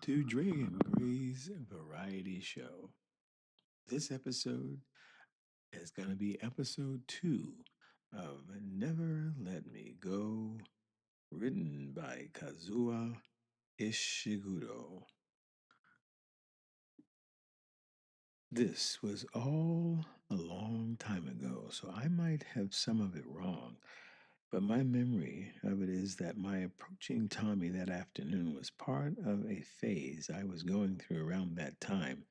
to Dragon Grey's variety show. This episode is going to be episode 2 of Never Let Me Go, written by Kazuo Ishiguro. This was all a long time ago, so I might have some of it wrong, but my memory of it is that my approaching Tommy that afternoon was part of a phase I was going through around that time.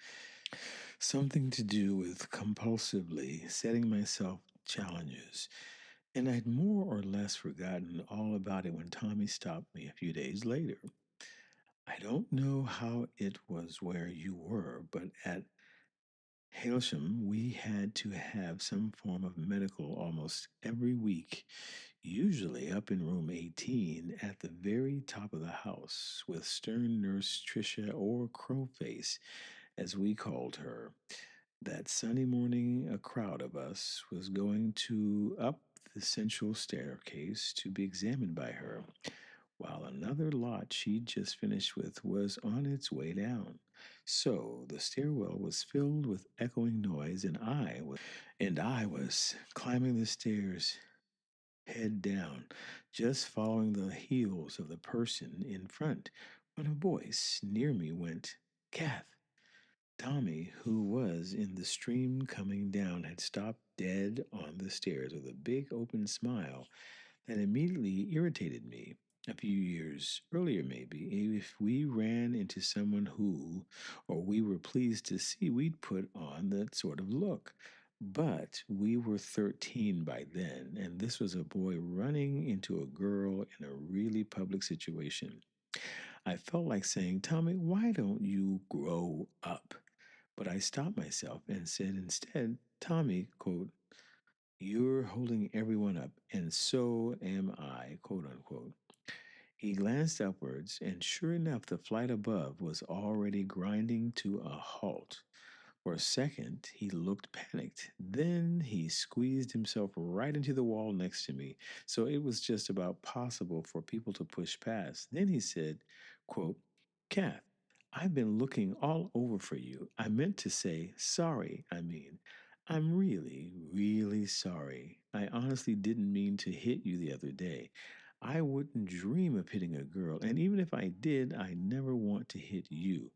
Something to do with compulsively setting myself challenges, and I'd more or less forgotten all about it when Tommy stopped me a few days later. I don't know how it was where you were, but at Hailsham, we had to have some form of medical almost every week, usually up in room 18 at the very top of the house, with stern nurse Tricia or Crowface, as we called her. That sunny morning, a crowd of us was going to up the central staircase to be examined by her, while another lot she'd just finished with was on its way down. So the stairwell was filled with echoing noise, and I was climbing the stairs, head down, just following the heels of the person in front, when a voice near me went, "Kath." Tommy, who was in the stream coming down, had stopped dead on the stairs with a big open smile that immediately irritated me. A few years earlier, maybe, if we ran into someone who, or we were pleased to see, we'd put on that sort of look. But we were 13 by then, and this was a boy running into a girl in a really public situation. I felt like saying, "Tommy, why don't you grow up?" But I stopped myself and said instead, "Tommy, quote, you're holding everyone up, and so am I, quote unquote." He glanced upwards, and sure enough, the flight above was already grinding to a halt. For a second, he looked panicked. Then he squeezed himself right into the wall next to me, so it was just about possible for people to push past. Then he said, quote, "Kath, I've been looking all over for you. I meant to say sorry, I mean. I'm really, really sorry. I honestly didn't mean to hit you the other day. I wouldn't dream of hitting a girl, and even if I did, I never want to hit you.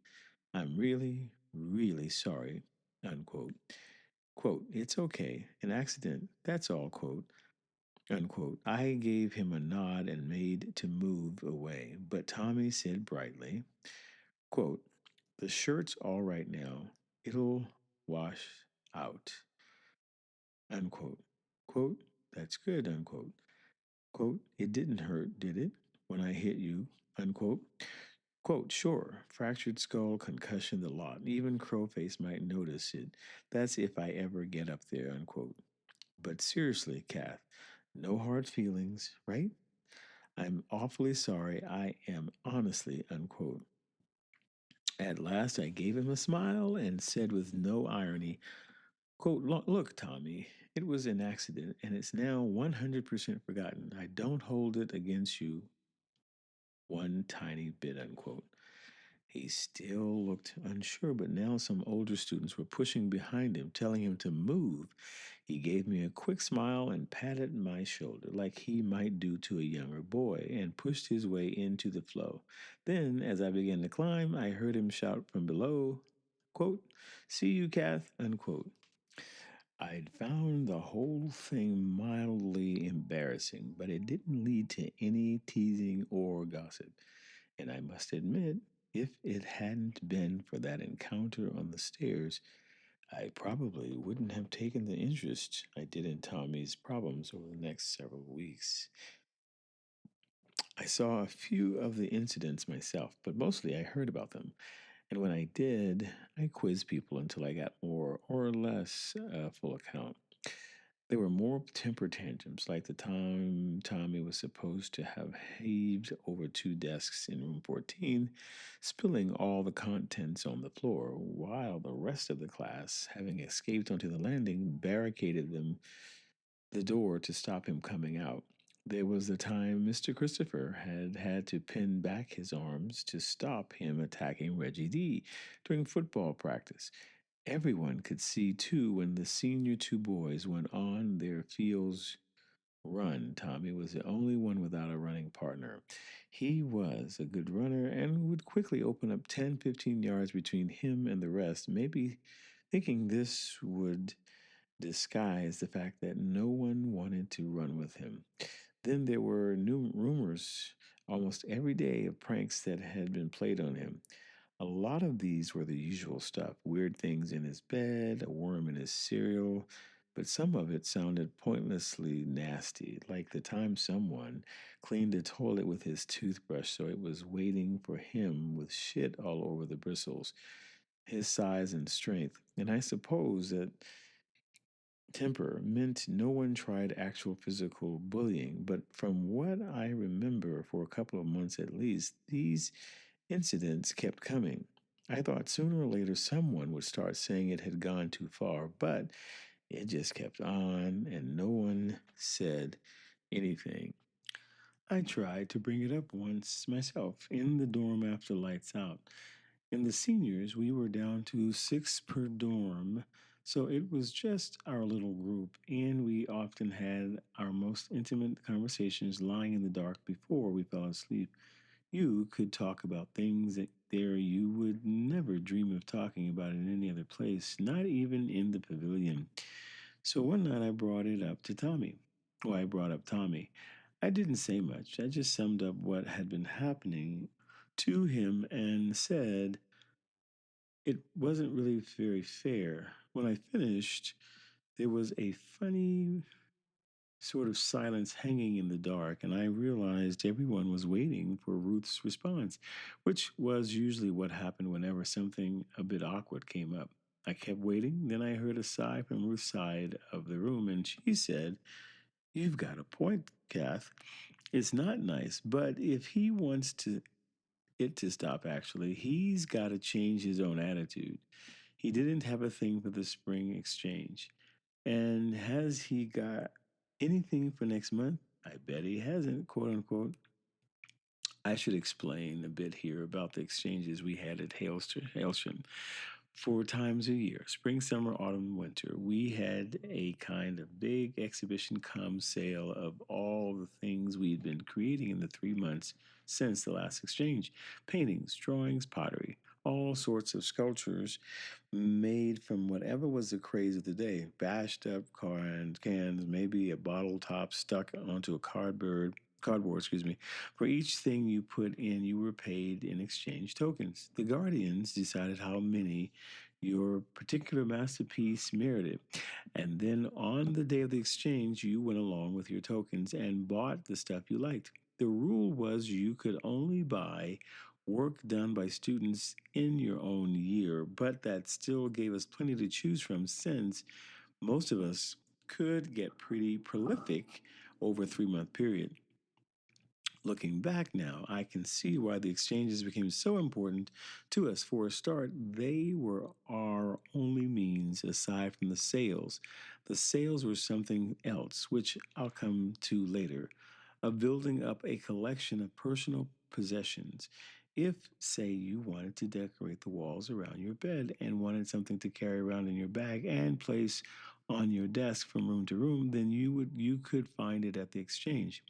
I'm really, really sorry," unquote. Quote, "It's okay. An accident. That's all," quote, unquote. I gave him a nod and made to move away, but Tommy said brightly, quote, "The shirt's all right now. It'll wash out," unquote. Quote, "That's good," unquote. Quote, "It didn't hurt, did it, when I hit you," unquote. Quote, "Sure, fractured skull, concussion, the lot. Even Crowface might notice it. That's if I ever get up there," unquote. "But seriously, Kath, no hard feelings, right? I'm awfully sorry. I am honestly," unquote. At last I gave him a smile and said with no irony, quote, "Look, Tommy, it was an accident and it's now 100% forgotten. I don't hold it against you one tiny bit," unquote. He still looked unsure, but now some older students were pushing behind him, telling him to move. He gave me a quick smile and patted my shoulder like he might do to a younger boy and pushed his way into the flow. Then, as I began to climb, I heard him shout from below, quote, "See you, Kath," unquote. I'd found the whole thing mildly embarrassing, but it didn't lead to any teasing or gossip. And I must admit, if it hadn't been for that encounter on the stairs, I probably wouldn't have taken the interest I did in Tommy's problems over the next several weeks. I saw a few of the incidents myself, but mostly I heard about them. And when I did, I quizzed people until I got more or less a full account. There were more temper tantrums, like the time Tommy was supposed to have heaved over two desks in room 14, spilling all the contents on the floor, while the rest of the class, having escaped onto the landing, barricaded them the door to stop him coming out. There was the time Mr. Christopher had had to pin back his arms to stop him attacking Reggie D during football practice. Everyone could see, too, when the senior two boys went on their fields run. Tommy was the only one without a running partner. He was a good runner and would quickly open up 10, 15 yards between him and the rest, maybe thinking this would disguise the fact that no one wanted to run with him. Then there were new rumors almost every day of pranks that had been played on him. A lot of these were the usual stuff: weird things in his bed, a worm in his cereal, but some of it sounded pointlessly nasty, like the time someone cleaned the toilet with his toothbrush so it was waiting for him with shit all over the bristles. His size and strength, and I suppose that temper meant no one tried actual physical bullying, but from what I remember, for a couple of months at least, these incidents kept coming. I thought sooner or later someone would start saying it had gone too far, but it just kept on and no one said anything. I tried to bring it up once myself in the dorm after lights out. In the seniors, we were down to six per dorm, so it was just our little group, and we often had our most intimate conversations lying in the dark before we fell asleep. You could talk about things that there you would never dream of talking about in any other place, not even in the pavilion. So one night I brought it up to Tommy. Well, I brought up Tommy. I didn't say much. I just summed up what had been happening to him and said it wasn't really very fair. When I finished, there was a funny sort of silence hanging in the dark, and I realized everyone was waiting for Ruth's response, which was usually what happened whenever something a bit awkward came up. I kept waiting, then I heard a sigh from Ruth's side of the room, and she said, "You've got a point, Kath. It's not nice, but if he wants it to stop, actually, he's got to change his own attitude. He didn't have a thing for the spring exchange. And has he got anything for next month? I bet he hasn't, quote unquote." I should explain a bit here about the exchanges we had at Hailsham. 4 times a year, spring, summer, autumn, winter, we had a kind of big exhibition cum sale of all the things we'd been creating in the 3 months since the last exchange: paintings, drawings, pottery, all sorts of sculptures made from whatever was the craze of the day. Bashed up cans, maybe a bottle top stuck onto a cardboard, for each thing you put in, you were paid in exchange tokens. The Guardians decided how many your particular masterpiece merited. And then on the day of the exchange, you went along with your tokens and bought the stuff you liked. The rule was you could only buy work done by students in your own year, but that still gave us plenty to choose from since most of us could get pretty prolific over a 3 month period. Looking back now, I can see why the exchanges became so important to us. For a start, they were our only means aside from the sales. The sales were something else, which I'll come to later, of building up a collection of personal possessions. If, say, you wanted to decorate the walls around your bed and wanted something to carry around in your bag and place on your desk from room to room, then you could find it at the exchange.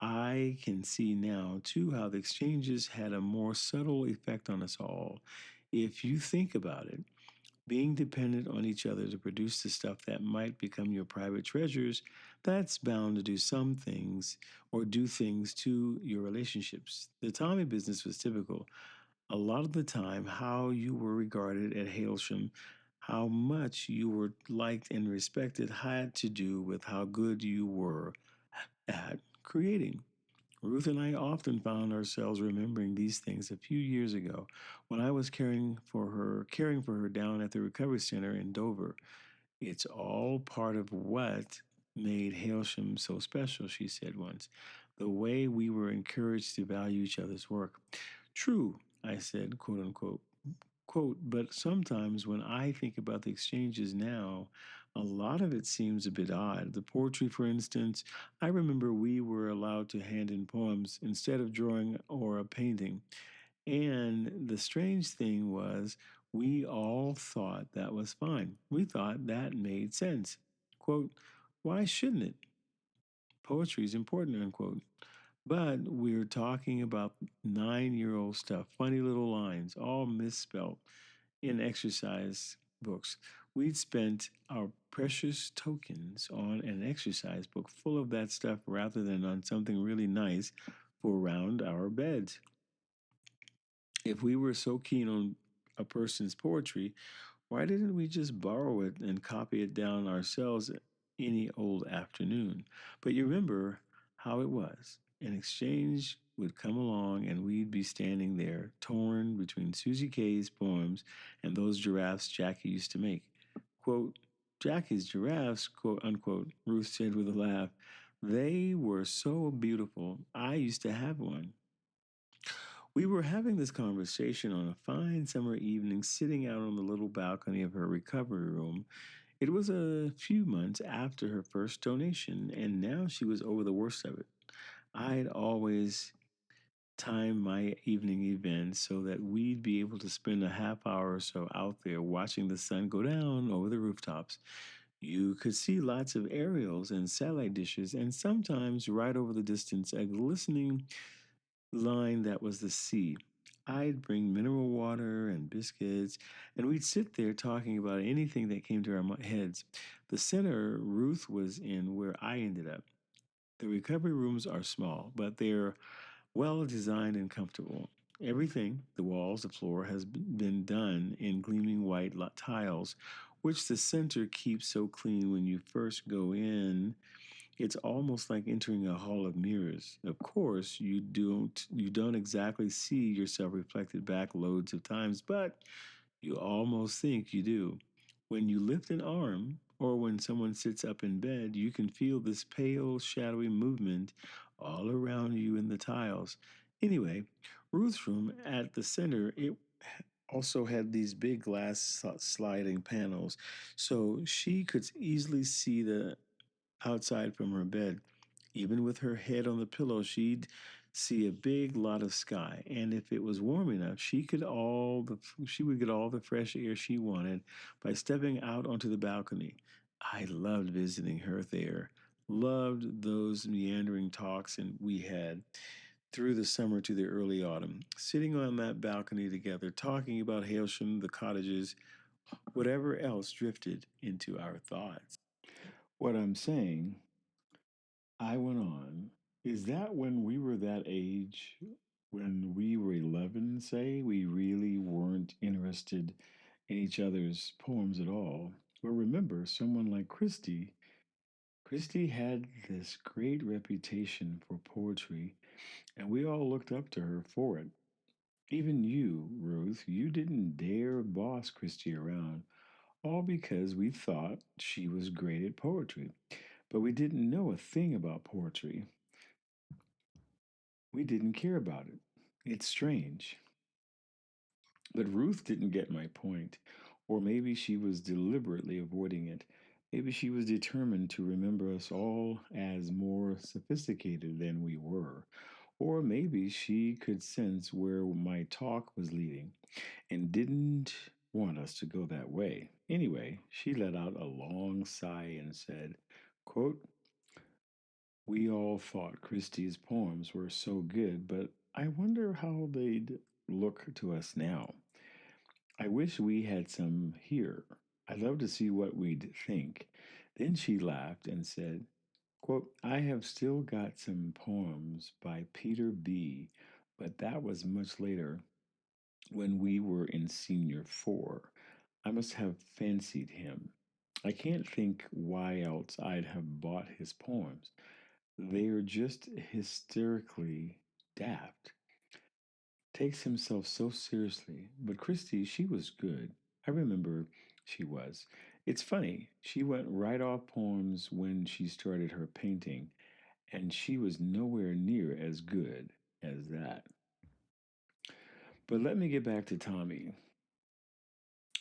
I can see now, too, how the exchanges had a more subtle effect on us all. If you think about it, being dependent on each other to produce the stuff that might become your private treasures, that's bound to do some things or do things to your relationships. The Tommy business was typical. A lot of the time, how you were regarded at Hailsham, how much you were liked and respected, had to do with how good you were at creating. Ruth and I often found ourselves remembering these things a few years ago when I was caring for her down at the recovery center in Dover. "It's all part of what made Hailsham so special," she said once. "The way we were encouraged to value each other's work." "True," I said, quote unquote. Quote, but sometimes when I think about the exchanges now, a lot of it seems a bit odd. The poetry, for instance, I remember we were allowed to hand in poems instead of drawing or a painting. And the strange thing was, we all thought that was fine. We thought that made sense. Quote, why shouldn't it? Poetry is important, unquote. But we're talking about 9-year old stuff, funny little lines, all misspelt in exercise books. We'd spent our precious tokens on an exercise book full of that stuff rather than on something really nice for around our beds. If we were so keen on a person's poetry, why didn't we just borrow it and copy it down ourselves any old afternoon? But you remember how it was. An exchange would come along and we'd be standing there, torn between Susie K's poems and those giraffes Jackie used to make. Quote, Jackie's giraffes, quote unquote, Ruth said with a laugh. They were so beautiful. I used to have one. We were having this conversation on a fine summer evening, sitting out on the little balcony of her recovery room. It was a few months after her first donation, and now she was over the worst of it. I'd always timed my evening events so that we'd be able to spend a half hour or so out there watching the sun go down over the rooftops. You could see lots of aerials and satellite dishes, and sometimes right over the distance, a glistening line that was the sea. I'd bring mineral water and biscuits, and we'd sit there talking about anything that came to our heads. The center Ruth was in where I ended up. The recovery rooms are small, but they're well designed and comfortable. Everything, the walls, the floor, has been done in gleaming white tiles, which the center keeps so clean when you first go in it's almost like entering a hall of mirrors. Of course, you don't exactly see yourself reflected back loads of times, but you almost think you do. When you lift an arm or when someone sits up in bed, you can feel this pale, shadowy movement all around you in the tiles. Anyway, Ruth's room at the center, it also had these big glass sliding panels, so she could easily see the outside from her bed. Even with her head on the pillow, she'd see a big lot of sky, and if it was warm enough, she would get all the fresh air she wanted by stepping out onto the balcony. I loved visiting her there. Loved those meandering talks and we had through the summer to the early autumn, sitting on that balcony together, talking about Hailsham, the cottages, whatever else drifted into our thoughts. What I'm saying, I went on, is that when we were that age, when we were 11, say, we really weren't interested in each other's poems at all. But remember, someone like Christy had this great reputation for poetry, and we all looked up to her for it. Even you, Ruth, you didn't dare boss Christy around, all because we thought she was great at poetry. But we didn't know a thing about poetry. We didn't care about it. It's strange. But Ruth didn't get my point, or maybe she was deliberately avoiding it. Maybe she was determined to remember us all as more sophisticated than we were. Or maybe she could sense where my talk was leading and didn't want us to go that way. Anyway, she let out a long sigh and said, quote, we all thought Christie's poems were so good, but I wonder how they'd look to us now. I wish we had some here. I'd love to see what we'd think. Then she laughed and said, quote, I have still got some poems by Peter B., but that was much later when we were in senior four. I must have fancied him. I can't think why else I'd have bought his poems. They are just hysterically daft. Takes himself so seriously. But Christy, she was good. I remember she was. It's funny, she went right off poems when she started her painting, and she was nowhere near as good as that. But let me get back to Tommy.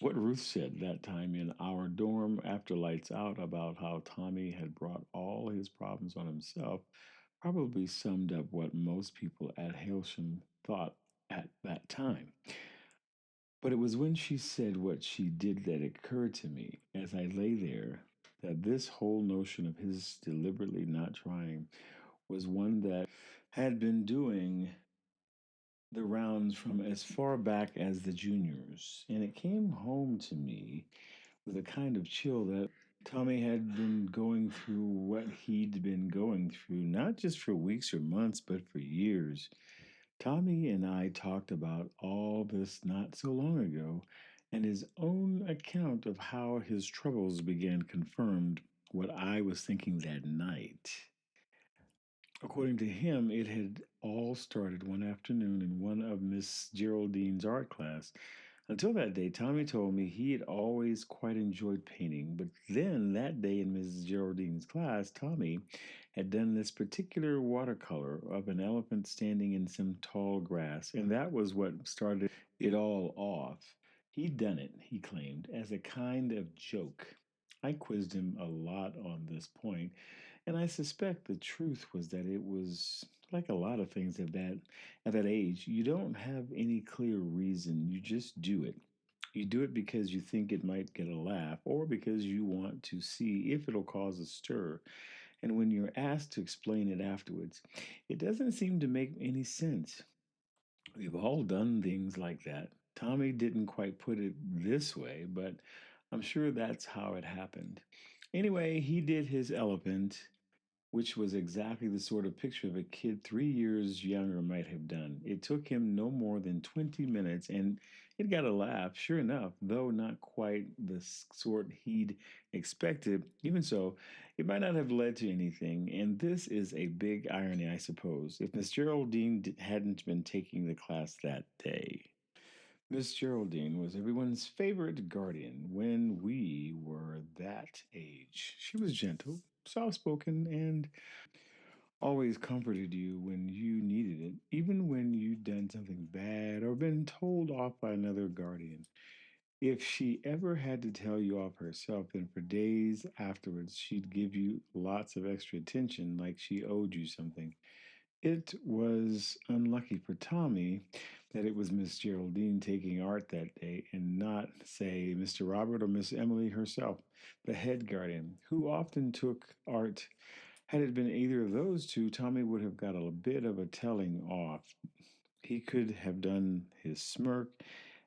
What Ruth said that time in our dorm after lights out about how Tommy had brought all his problems on himself probably summed up what most people at Hailsham thought at that time. But it was when she said what she did that it occurred to me as I lay there that this whole notion of his deliberately not trying was one that had been doing the rounds from as far back as the juniors, and it came home to me with a kind of chill that Tommy had been going through what he'd been going through, not just for weeks or months, but for years. Tommy and I talked about all this not so long ago, and his own account of how his troubles began confirmed what I was thinking that night. According to him, it had all started one afternoon in one of Miss Geraldine's art class. Until that day, Tommy told me he had always quite enjoyed painting, but then that day in Miss Geraldine's class, Tommy had done this particular watercolor of an elephant standing in some tall grass, and that was what started it all off. He'd done it, he claimed, as a kind of joke. I quizzed him a lot on this point, and I suspect the truth was that it was like a lot of things at that age, you don't have any clear reason. You just do it. You do it because you think it might get a laugh or because you want to see if it'll cause a stir. And when you're asked to explain it afterwards, it doesn't seem to make any sense. We've all done things like that. Tommy didn't quite put it this way, but I'm sure that's how it happened. Anyway, he did his elephant, which was exactly the sort of picture of a kid 3 years younger might have done. It took him no more than 20 minutes, and it got a laugh, sure enough, though not quite the sort he'd expected. Even so, it might not have led to anything, and this is a big irony, I suppose, if Miss Geraldine hadn't been taking the class that day. Miss Geraldine was everyone's favorite guardian when we were that age. She was gentle, soft spoken, and always comforted you when you needed it, even when you'd done something bad or been told off by another guardian. If she ever had to tell you off herself, then for days afterwards she'd give you lots of extra attention like she owed you something. It was unlucky for Tommy that it was Miss Geraldine taking art that day and not, say, Mr. Robert or Miss Emily herself, the head guardian, who often took art. Had it been either of those two, Tommy would have got a bit of a telling off. He could have done his smirk,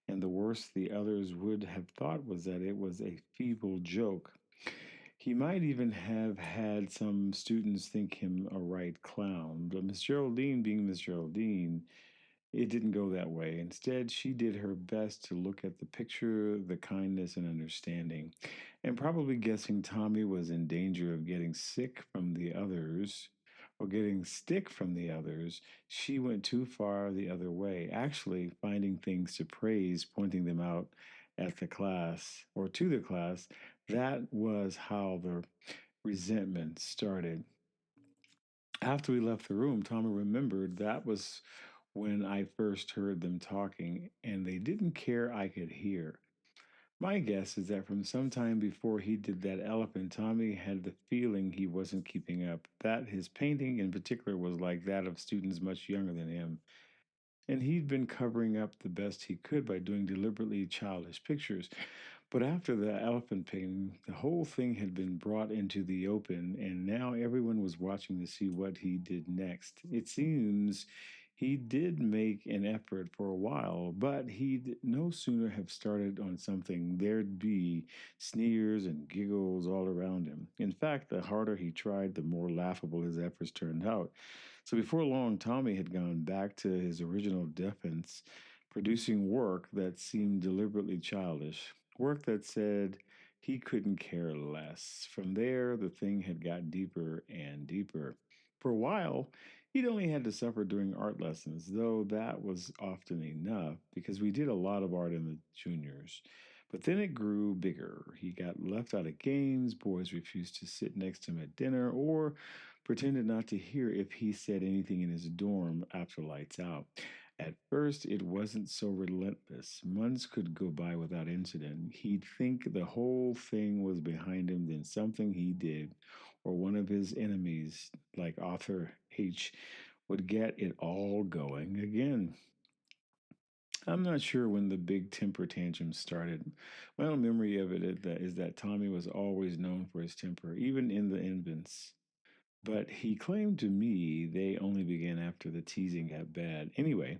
and the worst the others would have thought was that it was a feeble joke. He might even have had some students think him a right clown, but Miss Geraldine, being Miss Geraldine, it didn't go that way. Instead, she did her best to look at the picture, the kindness, and understanding. And probably guessing Tommy was in danger of getting sick from the others or getting stick from the others, she went too far the other way, actually finding things to praise, pointing them out at the class or to the class. That was how the resentment started. After we left the room, Tommy remembered that was when I first heard them talking, and they didn't care I could hear. My guess is that from some time before he did that elephant, Tommy had the feeling he wasn't keeping up, that his painting in particular was like that of students much younger than him, and he'd been covering up the best he could by doing deliberately childish pictures. But after the elephant painting, the whole thing had been brought into the open, and now everyone was watching to see what he did next. It seems he did make an effort for a while, but he'd no sooner have started on something, there'd be sneers and giggles all around him. In fact, the harder he tried, the more laughable his efforts turned out. So before long, Tommy had gone back to his original defense, producing work that seemed deliberately childish, work that said he couldn't care less. From there, the thing had got deeper and deeper. For a while, he'd only had to suffer during art lessons, though that was often enough because we did a lot of art in the juniors. But then it grew bigger. He got left out of games, boys refused to sit next to him at dinner, or pretended not to hear if he said anything in his dorm after lights out. At first, it wasn't so relentless. Months could go by without incident. He'd think the whole thing was behind him, then something he did, or one of his enemies, like Arthur H., would get it all going again. I'm not sure when the big temper tantrum started. My own memory of it is that Tommy was always known for his temper, even in the infants. But he claimed to me they only began after the teasing got bad. Anyway,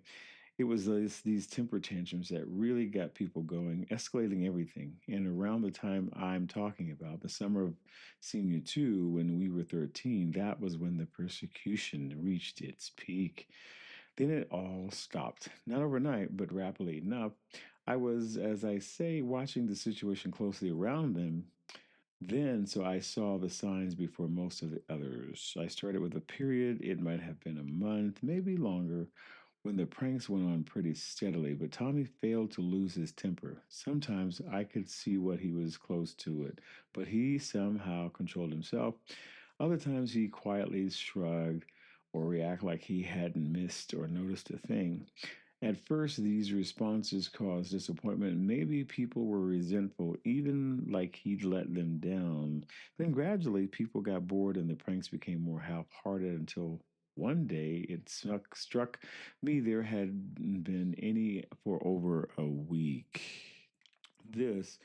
it was these temper tantrums that really got people going, escalating everything. And around the time I'm talking about, the summer of senior two, when we were 13, that was when the persecution reached its peak. Then it all stopped. Not overnight, but rapidly enough. I was, as I say, watching the situation closely around them then, so I saw the signs before most of the others. I started with a period, it might have been a month, maybe longer, when the pranks went on pretty steadily, but Tommy failed to lose his temper. Sometimes I could see what he was close to it, but he somehow controlled himself. Other times he quietly shrugged or reacted like he hadn't missed or noticed a thing. At first, these responses caused disappointment. Maybe people were resentful, even like he'd let them down. Then gradually, people got bored and the pranks became more half hearted until one day struck me there hadn't been any for over a week. This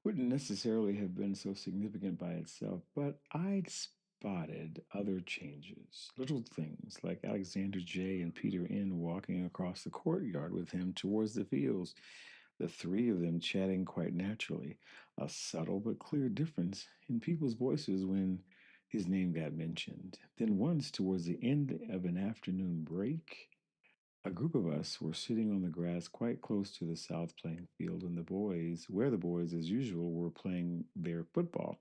wouldn't necessarily have been so significant by itself, but I'd spotted other changes, little things like Alexander J. and Peter N. walking across the courtyard with him towards the fields, the three of them chatting quite naturally, a subtle but clear difference in people's voices when his name got mentioned. Then once, towards the end of an afternoon break, a group of us were sitting on the grass quite close to the south playing field, and where the boys, as usual, were playing their football.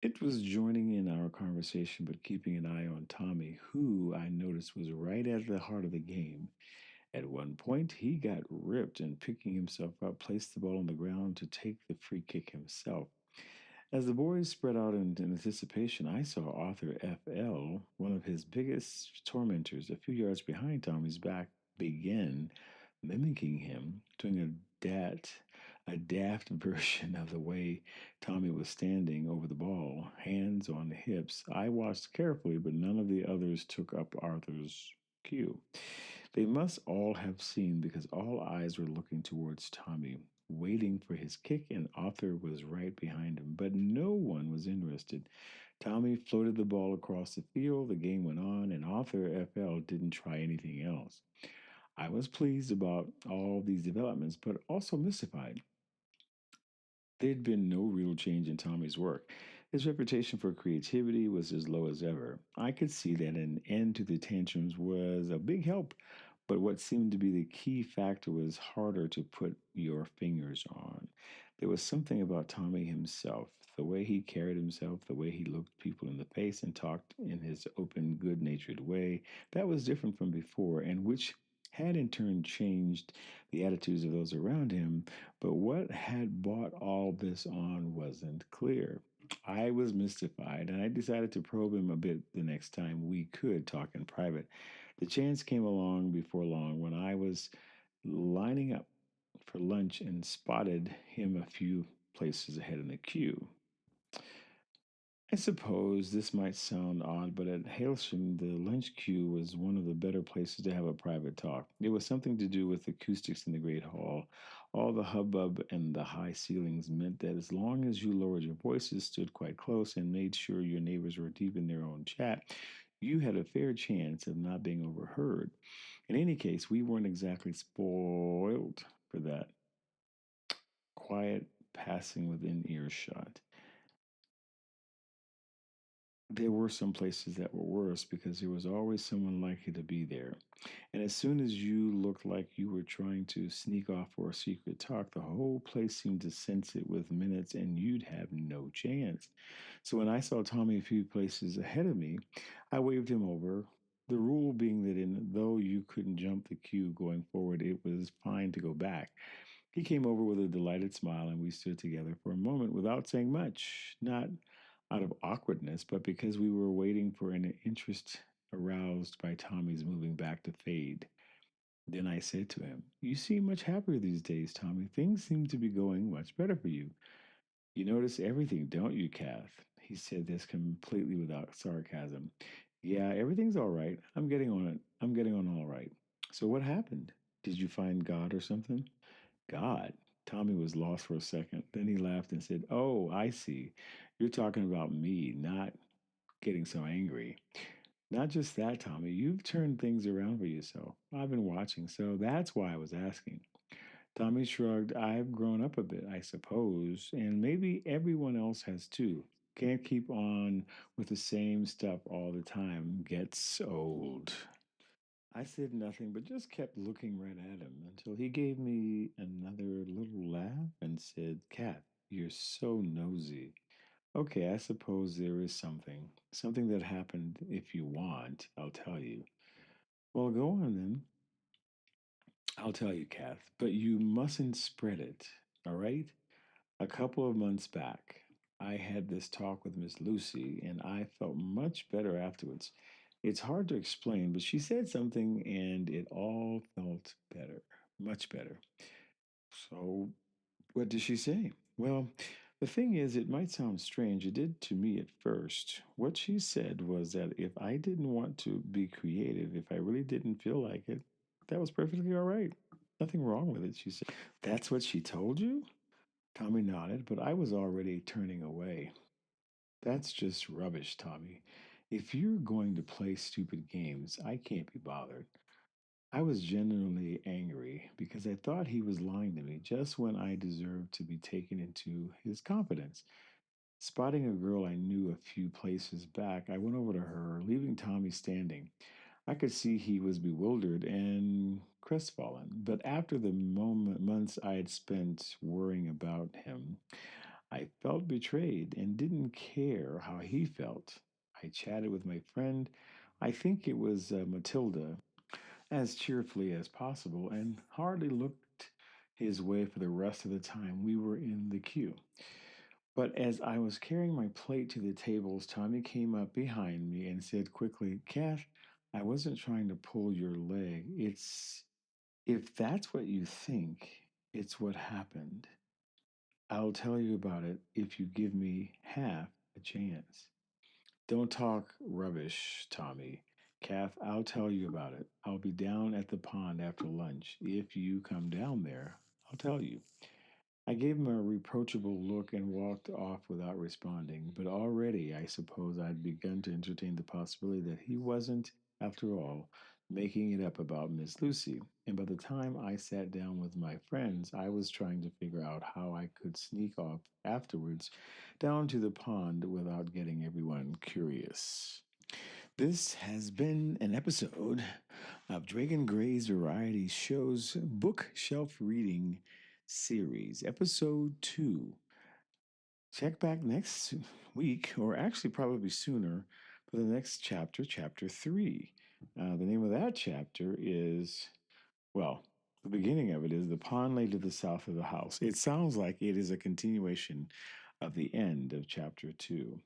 It was joining in our conversation, but keeping an eye on Tommy, who I noticed was right at the heart of the game. At one point, he got ripped and picking himself up, placed the ball on the ground to take the free kick himself. As the boys spread out in anticipation, I saw Arthur F.L., one of his biggest tormentors, a few yards behind Tommy's back, begin mimicking him, doing a daft version of the way Tommy was standing over the ball, hands on the hips. I watched carefully, but none of the others took up Arthur's cue. They must all have seen because all eyes were looking towards Tommy, waiting for his kick, and Arthur was right behind him. But no one was interested. Tommy floated the ball across the field, the game went on, and Arthur FL didn't try anything else. I was pleased about all these developments, but also mystified. There'd been no real change in Tommy's work. His reputation for creativity was as low as ever. I could see that an end to the tantrums was a big help, but what seemed to be the key factor was harder to put your fingers on. There was something about Tommy himself, the way he carried himself, the way he looked people in the face and talked in his open, good natured way, that was different from before, and which had in turn changed the attitudes of those around him, but what had brought all this on wasn't clear. I was mystified, and I decided to probe him a bit the next time we could talk in private. The chance came along before long when I was lining up for lunch and spotted him a few places ahead in the queue. I suppose this might sound odd, but at Hailsham, the lunch queue was one of the better places to have a private talk. It was something to do with acoustics in the great hall. All the hubbub and the high ceilings meant that as long as you lowered your voices, stood quite close, and made sure your neighbors were deep in their own chat, you had a fair chance of not being overheard. In any case, we weren't exactly spoiled for that quiet passing within earshot. There were some places that were worse because there was always someone likely to be there. And as soon as you looked like you were trying to sneak off for a secret talk, the whole place seemed to sense it with minutes and you'd have no chance. So when I saw Tommy a few places ahead of me, I waved him over. The rule being that though you couldn't jump the queue going forward, it was fine to go back. He came over with a delighted smile, and we stood together for a moment without saying much, not out of awkwardness, but because we were waiting for an interest aroused by Tommy's moving back to fade. Then I said to him, "You seem much happier these days, Tommy. Things seem to be going much better for you. You notice everything, don't you, Kath?" He said this completely without sarcasm. "Yeah, everything's all right. I'm getting on it. I'm getting on all right." "So what happened? Did you find God or something?" "God?" Tommy was lost for a second. Then he laughed and said, "Oh, I see. You're talking about me, not getting so angry." "Not just that, Tommy. You've turned things around for yourself. I've been watching, so that's why I was asking." Tommy shrugged. "I've grown up a bit, I suppose, and maybe everyone else has too. Can't keep on with the same stuff all the time. Gets old." I said nothing, but just kept looking right at him until he gave me another little laugh and said, "Cat, you're so nosy." "Okay, I suppose there is something. Something that happened. If you want, I'll tell you." "Well, go on then." "I'll tell you, Kath, but you mustn't spread it, all right? A couple of months back, I had this talk with Miss Lucy, and I felt much better afterwards. It's hard to explain, but she said something, and it all felt better, much better." "So, what did she say?" "Well, the thing is, it might sound strange. It did to me at first. What she said was that if I didn't want to be creative, if I really didn't feel like it, that was perfectly all right. Nothing wrong with it," she said. "That's what she told you?" Tommy nodded, but I was already turning away. "That's just rubbish, Tommy. If you're going to play stupid games, I can't be bothered." I was genuinely angry because I thought he was lying to me just when I deserved to be taken into his confidence. Spotting a girl I knew a few places back, I went over to her, leaving Tommy standing. I could see he was bewildered and crestfallen, but after the months I had spent worrying about him, I felt betrayed and didn't care how he felt. I chatted with my friend, I think it was Matilda, as cheerfully as possible, and hardly looked his way for the rest of the time we were in the queue. But as I was carrying my plate to the tables, Tommy came up behind me and said quickly, "Kath, I wasn't trying to pull your leg. If that's what you think, it's what happened. I'll tell you about it if you give me half a chance." "Don't talk rubbish, Tommy. Kath, I'll tell you about it. I'll be down at the pond after lunch. If you come down there, I'll tell you." I gave him a reproachable look and walked off without responding, but already I suppose I'd begun to entertain the possibility that he wasn't, after all, making it up about Miss Lucy. And by the time I sat down with my friends, I was trying to figure out how I could sneak off afterwards down to the pond without getting everyone curious. This has been an episode of Dragon Gray's Variety Show's Bookshelf Reading Series, Episode 2. Check back next week, or actually probably sooner, for the next chapter, Chapter 3. The name of that chapter is, well, the beginning of it is "The Pond Lay to the South of the House." It sounds like it is a continuation of the end of Chapter 2.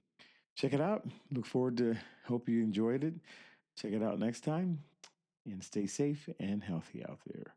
Check it out. Look forward to, hope you enjoyed it. Check it out next time and stay safe and healthy out there.